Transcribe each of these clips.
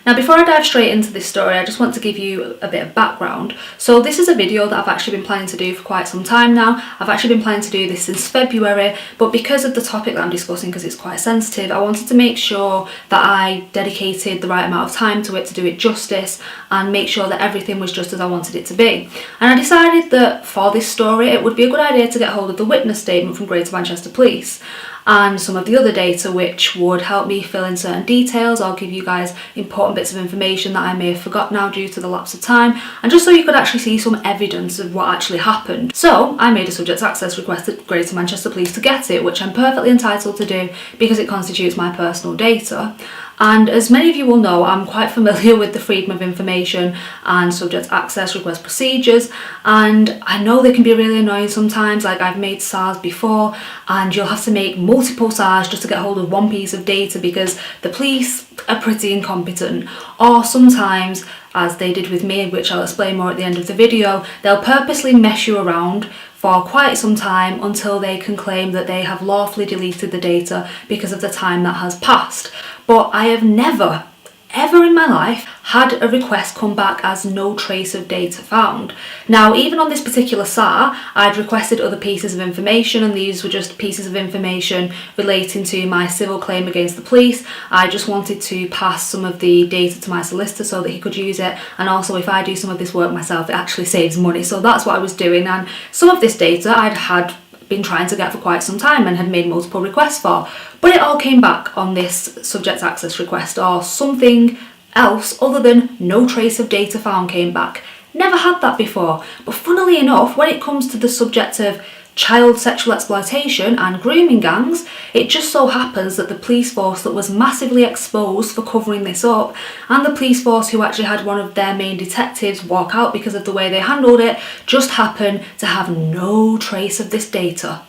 Now before I dive straight into this story, I just want to give you a bit of background. So this is a video that I've actually been planning to do for quite some time now. I've actually been planning to do this since February, but because of the topic that I'm discussing, because it's quite sensitive, I wanted to make sure that I dedicated the right amount of time to it to do it justice and make sure that everything was just as I wanted it to be. And I decided that for this story, it would be a good idea to get hold of the witness statement from Greater Manchester Police and some of the other data which would help me fill in certain details or give you guys important bits of information that I may have forgot now due to the lapse of time, and just so you could actually see some evidence of what actually happened. So I made a subject access request at Greater Manchester Police to get it, which I'm perfectly entitled to do because it constitutes my personal data. And as many of you will know, I'm quite familiar with the freedom of information and subject access request procedures, and I know they can be really annoying sometimes. Like, I've made SARs before and you'll have to make multiple SARs just to get hold of one piece of data because the police are pretty incompetent, or sometimes, as they did with me, which I'll explain more at the end of the video, they'll purposely mess you around for quite some time until they can claim that they have lawfully deleted the data because of the time that has passed. But I have never, ever in my life had a request come back as no trace of data found. Now, even on this particular SAR, I'd requested other pieces of information, and these were just pieces of information relating to my civil claim against the police. I just wanted to pass some of the data to my solicitor so that he could use it, and also if I do some of this work myself, it actually saves money. So that's what I was doing, and some of this data I'd had been trying to get for quite some time and had made multiple requests for, but it all came back on this subject access request, or something else other than no trace of data found came back. Never had that before. But funnily enough, when it comes to the subject of child sexual exploitation and grooming gangs, it just so happens that the police force that was massively exposed for covering this up, and the police force who actually had one of their main detectives walk out because of the way they handled it, just happened to have no trace of this data.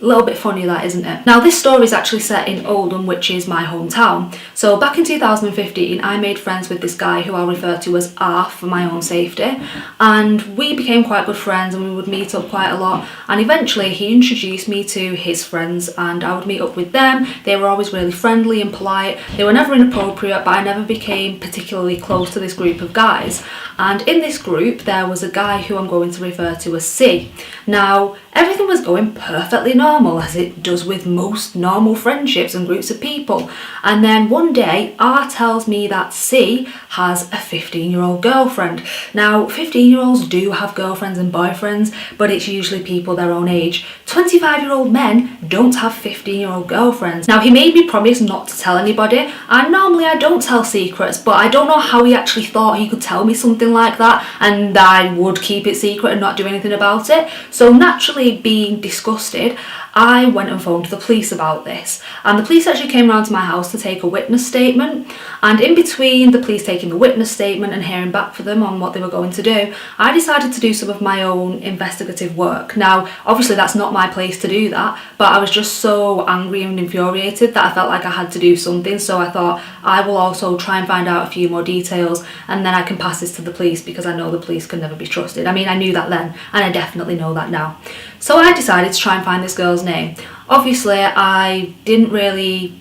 A little bit funny, that, isn't it? Now, this story is actually set in Oldham, which is my hometown. So back in 2015, I made friends with this guy who I'll refer to as R for my own safety, and we became quite good friends and we would meet up quite a lot, and eventually he introduced me to his friends and I would meet up with them. They were always really friendly and polite. They were never inappropriate, but I never became particularly close to this group of guys. And in this group there was a guy who I'm going to refer to as C. Now, everything was going perfectly normal, as it does with most normal friendships and groups of people. And then one day, R tells me that C has a 15-year-old girlfriend. Now, 15-year-olds do have girlfriends and boyfriends, but it's usually people their own age. 25-year-old men don't have 15-year-old girlfriends. Now, he made me promise not to tell anybody, and normally I don't tell secrets, but I don't know how he actually thought he could tell me something like that and I would keep it secret and not do anything about it. So naturally, being disgusted, I went and phoned the police about this, and the police actually came around to my house to take a witness statement. And in between the police taking the witness statement and hearing back from them on what they were going to do, I decided to do some of my own investigative work. Now, obviously that's not my place to do that, but I was just so angry and infuriated that I felt like I had to do something, so I thought I will also try and find out a few more details, and then I can pass this to the police because I know the police can never be trusted. I mean, I knew that then, and I definitely know that now. So I decided to try and find this girl's name. Obviously, I didn't really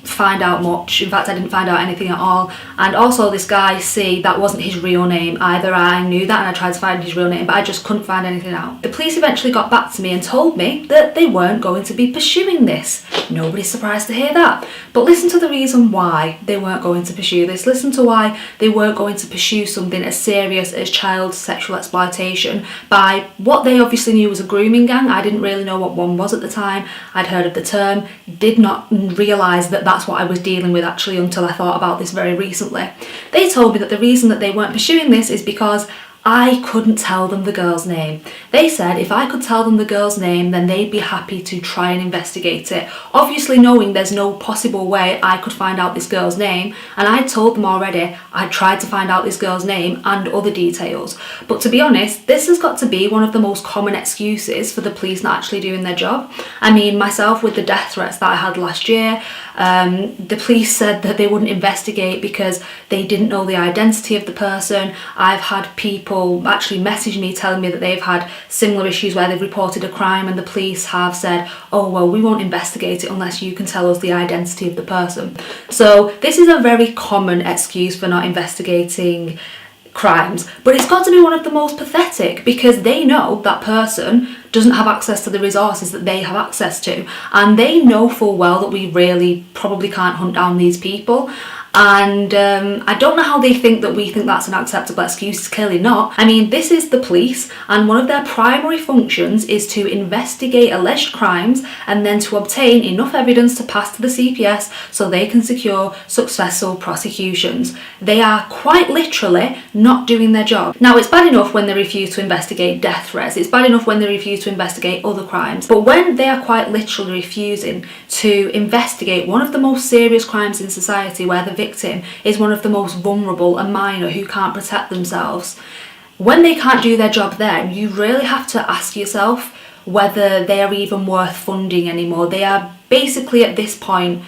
find out much. In fact, I didn't find out anything at all. And also this guy C, that wasn't his real name either. I knew that and I tried to find his real name, but I just couldn't find anything out. The police eventually got back to me and told me that they weren't going to be pursuing this. Nobody's surprised to hear that. But listen to the reason why they weren't going to pursue this. Listen to why they weren't going to pursue something as serious as child sexual exploitation by what they obviously knew was a grooming gang. I didn't really know what one was at the time. I'd heard of the term, did not realise that that's what I was dealing with actually until I thought about this very recently. They told me that the reason that they weren't pursuing this is because I couldn't tell them the girl's name. They said if I could tell them the girl's name, then they'd be happy to try and investigate it. Obviously knowing there's no possible way I could find out this girl's name, and I told them already I tried to find out this girl's name and other details. But to be honest, this has got to be one of the most common excuses for the police not actually doing their job. I mean, myself with the death threats that I had last year, The police said that they wouldn't investigate because they didn't know the identity of the person. I've had people actually message me telling me that they've had similar issues where they've reported a crime and the police have said, oh well, we won't investigate it unless you can tell us the identity of the person. So this is a very common excuse for not investigating crimes, but it's got to be one of the most pathetic because they know that person doesn't have access to the resources that they have access to, and they know full well that we really probably can't hunt down these people. And I don't know how they think that we think that's an acceptable excuse. It's clearly not. I mean, this is the police, and one of their primary functions is to investigate alleged crimes and then to obtain enough evidence to pass to the CPS so they can secure successful prosecutions. They are quite literally not doing their job. Now, it's bad enough when they refuse to investigate death threats. It's bad enough when they refuse to investigate other crimes. But when they are quite literally refusing to investigate one of the most serious crimes in society, where the victim is one of the most vulnerable, a minor who can't protect themselves, when they can't do their job then, you really have to ask yourself whether they are even worth funding anymore. They are basically at this point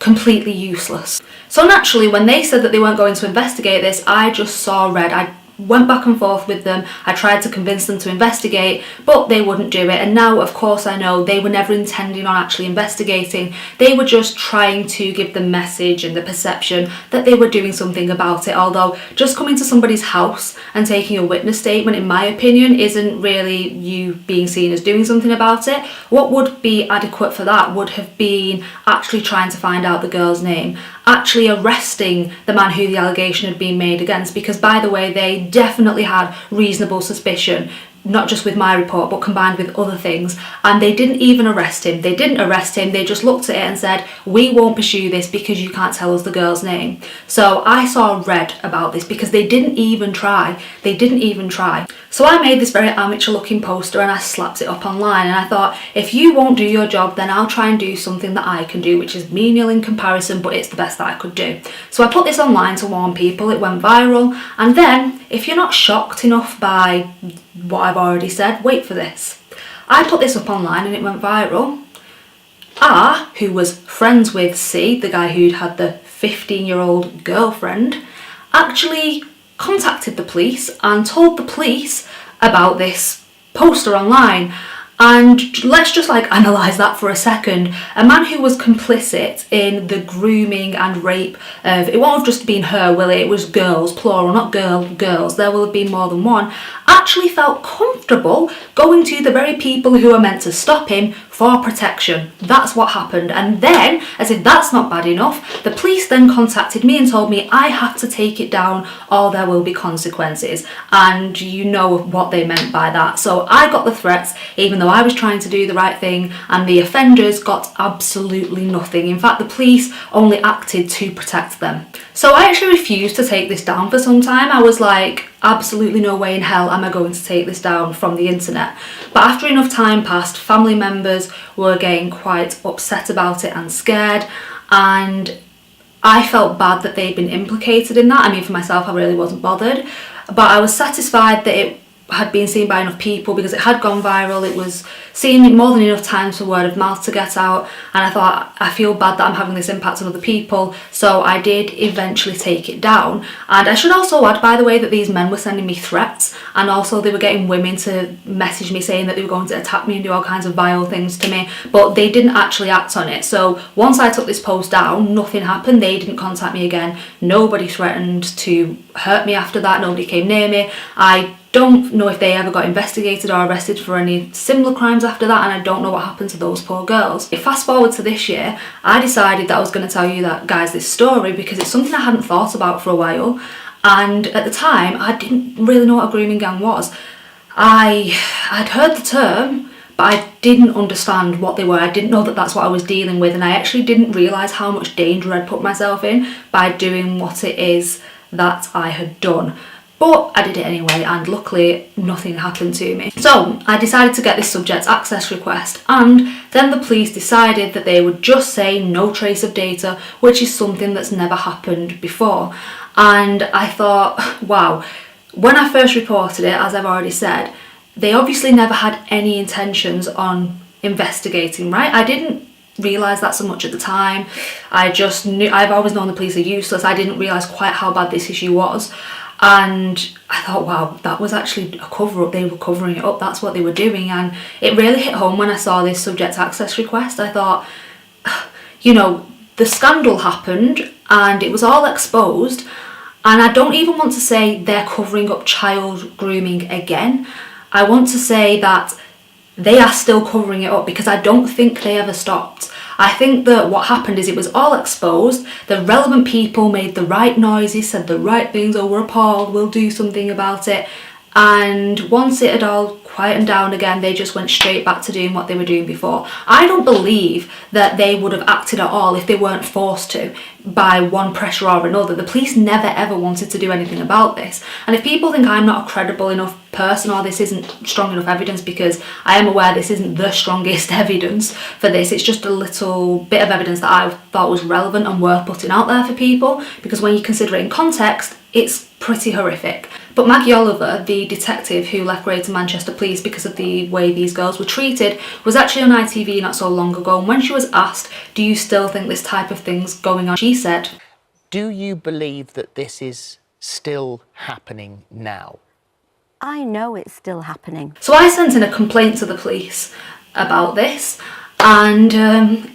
completely useless. So naturally, when they said that they weren't going to investigate this, I just saw red. I went back and forth with them. I tried to convince them to investigate, but they wouldn't do it. And now, of course, I know they were never intending on actually investigating. They were just trying to give the message and the perception that they were doing something about it. Although just coming to somebody's house and taking a witness statement, in my opinion, isn't really you being seen as doing something about it. What would be adequate for that would have been actually trying to find out the girl's name, actually arresting the man who the allegation had been made against, because by the way, they definitely had reasonable suspicion, not just with my report but combined with other things, and they didn't even arrest him. They didn't arrest him, they just looked at it and said, we won't pursue this because you can't tell us the girl's name. So I saw red about this because they didn't even try. So I made this very amateur looking poster and I slapped it up online, and I thought, if you won't do your job, then I'll try and do something that I can do, which is menial in comparison, but it's the best that I could do. So I put this online to warn people. It went viral, and then if you're not shocked enough by what I've already said, wait for this. I put this up online and it went viral. R, who was friends with C, the guy who'd had the 15-year-old girlfriend, actually contacted the police and told the police about this poster online. And let's just analyse that for a second. A man who was complicit in the grooming and rape of, it won't have just been her, will it? It was girls, plural, not girls. There will have been more than one. Actually felt comfortable going to the very people who are meant to stop him for protection. That's what happened. And then, as if that's not bad enough, the police then contacted me and told me I had to take it down or there will be consequences. And you know what they meant by that. So I got the threats, even though I was trying to do the right thing, and the offenders got absolutely nothing. In fact, the police only acted to protect them. So I actually refused to take this down for some time. I was like, absolutely no way in hell am I going to take this down from the internet. But after enough time passed, family members were getting quite upset about it and scared, and I felt bad that they'd been implicated in that. I mean, for myself, I really wasn't bothered, but I was satisfied that it had been seen by enough people because it had gone viral. It was seen more than enough times for word of mouth to get out, and I thought, I feel bad that I'm having this impact on other people, so I did eventually take it down. And I should also add, by the way, that these men were sending me threats, and also they were getting women to message me saying that they were going to attack me and do all kinds of vile things to me, but they didn't actually act on it. So once I took this post down, nothing happened. They didn't contact me again. Nobody threatened to hurt me after that. Nobody came near me. I don't know if they ever got investigated or arrested for any similar crimes after that, and I don't know what happened to those poor girls. Fast forward to this year, I decided that I was going to tell you this story because it's something I hadn't thought about for a while, and at the time I didn't really know what a grooming gang was. I'd heard the term, but I didn't understand what they were. I didn't know that that's what I was dealing with, and I actually didn't realise how much danger I'd put myself in by doing what it is that I had done. But I did it anyway, and luckily nothing happened to me. So I decided to get this subject access request, and then the police decided that they would just say no trace of data, which is something that's never happened before. And I thought, wow, when I first reported it, as I've already said, they obviously never had any intentions on investigating, right? I didn't realise that so much at the time. I've always known the police are useless. I didn't realise quite how bad this issue was. And I thought, wow, that was actually a cover-up. They were covering it up. That's what they were doing. And it really hit home when I saw this subject access request. I thought, you know, the scandal happened and it was all exposed. And I don't even want to say they're covering up child grooming again. I want to say that they are still covering it up, because I don't think they ever stopped. I think that what happened is it was all exposed. The relevant people made the right noises, said the right things. Oh, we're appalled, we'll do something about it. And once it had all quietened down again, they just went straight back to doing what they were doing before. I don't believe that they would have acted at all if they weren't forced to by one pressure or another. The police never ever wanted to do anything about this. And if people think I'm not a credible enough person or this isn't strong enough evidence, because I am aware this isn't the strongest evidence for this, it's just a little bit of evidence that I thought was relevant and worth putting out there for people, because when you consider it in context, it's pretty horrific. But Maggie Oliver, the detective who left Greater Manchester Police because of the way these girls were treated, was actually on ITV not so long ago, and when she was asked, do you still think this type of thing's going on, she said, do you believe that this is still happening now? I know it's still happening. So I sent in a complaint to the police about this, and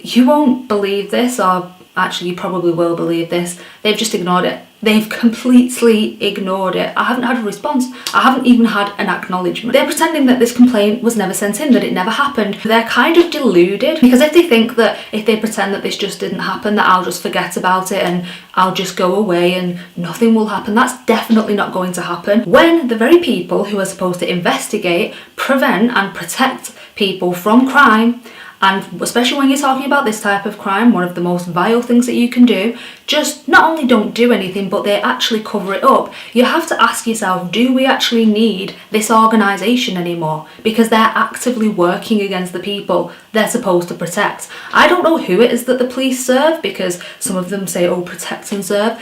you won't believe this, or actually you probably will believe this, they've just ignored it. They've completely ignored it. I haven't had a response. I haven't even had an acknowledgement. They're pretending that this complaint was never sent in, that it never happened. They're kind of deluded, because if they think that if they pretend that this just didn't happen, that I'll just forget about it and I'll just go away and nothing will happen, that's definitely not going to happen. When the very people who are supposed to investigate, prevent and protect people from crime, and especially when you're talking about this type of crime, one of the most vile things that you can do, just not only don't do anything, but they actually cover it up. You have to ask yourself, do we actually need this organisation anymore? Because they're actively working against the people they're supposed to protect. I don't know who it is that the police serve, because some of them say, oh, protect and serve.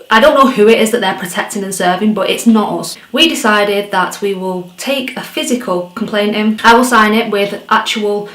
I don't know who it is that they're protecting and serving, but it's not us. We decided that we will take a physical complaint in. I will sign it with actual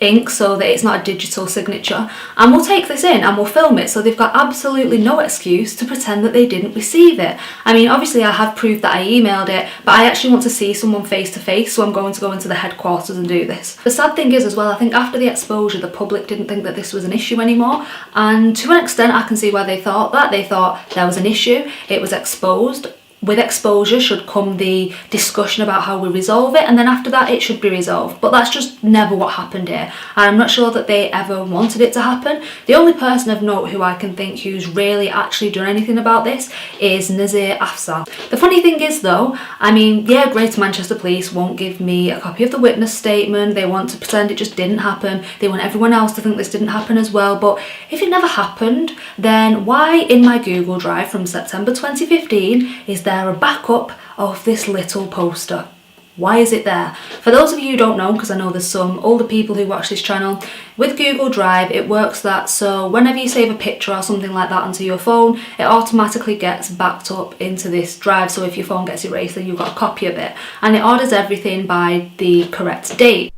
ink so that it's not a digital signature, and we'll take this in and we'll film it, so they've got absolutely no excuse to pretend that they didn't receive it. I mean, obviously I have proof that I emailed it, but I actually want to see someone face to face, so I'm going to go into the headquarters and do this. The sad thing is as well, I think after the exposure the public didn't think that this was an issue anymore, and to an extent I can see why they thought that. They thought there was an issue, it was exposed. With exposure should come the discussion about how we resolve it, and then after that it should be resolved. But that's just never what happened here, and I'm not sure that they ever wanted it to happen. The only person of note who I can think who's really actually done anything about this is Nazir Afzal. The funny thing is though, I mean, yeah, Greater Manchester Police won't give me a copy of the witness statement, they want to pretend it just didn't happen, they want everyone else to think this didn't happen as well, but if it never happened, then why in my Google Drive from September 2015 is there a backup of this little poster? Why is it there? For those of you who don't know, because I know there's some older people who watch this channel, with Google Drive it works that so whenever you save a picture or something like that onto your phone, it automatically gets backed up into this drive, so if your phone gets erased then you've got a copy of it, and it orders everything by the correct date.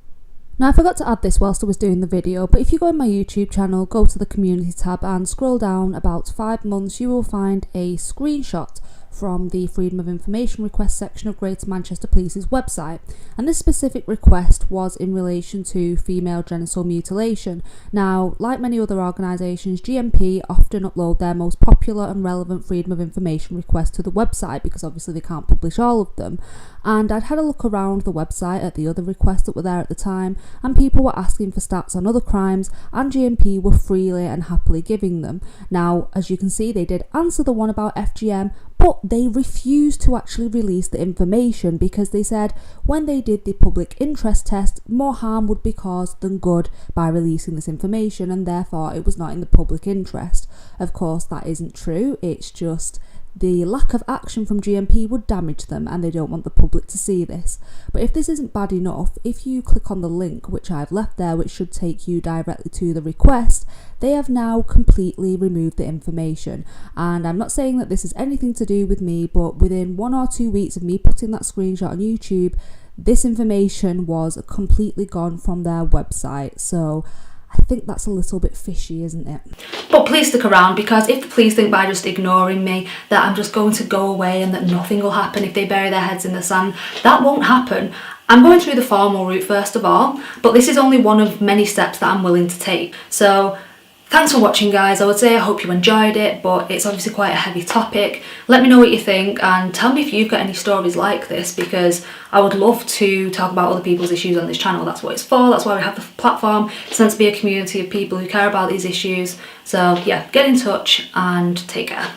Now I forgot to add this whilst I was doing the video, but if you go in my YouTube channel, go to the community tab and scroll down about 5 months, you will find a screenshot from the Freedom of Information request section of Greater Manchester Police's website, and this specific request was in relation to female genital mutilation. Now, like many other organisations, GMP often upload their most popular and relevant Freedom of Information requests to the website, because obviously they can't publish all of them, and I'd had a look around the website at the other requests that were there at the time, and people were asking for stats on other crimes, and GMP were freely and happily giving them. Now, as you can see, they did answer the one about FGM, but they refused to actually release the information, because they said when they did the public interest test, more harm would be caused than good by releasing this information, and therefore it was not in the public interest. Of course, that isn't true. It's just the lack of action from GMP would damage them, and they don't want the public to see this. But if this isn't bad enough, if you click on the link which I've left there, which should take you directly to the request, they have now completely removed the information. And I'm not saying that this is anything to do with me, but within 1 or 2 weeks of me putting that screenshot on YouTube, this information was completely gone from their website. So I think that's a little bit fishy, isn't it? But please stick around, because if the police think by just ignoring me that I'm just going to go away and that nothing will happen if they bury their heads in the sand, that won't happen. I'm going through the formal route first of all, but this is only one of many steps that I'm willing to take. So thanks for watching, guys. I would say I hope you enjoyed it, but it's obviously quite a heavy topic. Let me know what you think and tell me if you've got any stories like this, because I would love to talk about other people's issues on this channel. That's what it's for. That's why we have the platform. It's meant to be a community of people who care about these issues. So yeah, get in touch and take care.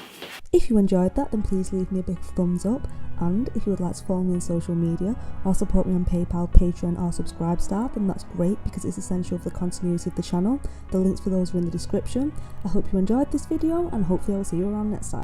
If you enjoyed that, then please leave me a big thumbs up. And if you would like to follow me on social media or support me on PayPal, Patreon or Subscribestar, then that's great, because it's essential for the continuity of the channel. The links for those are in the description. I hope you enjoyed this video, and hopefully I'll see you around next time.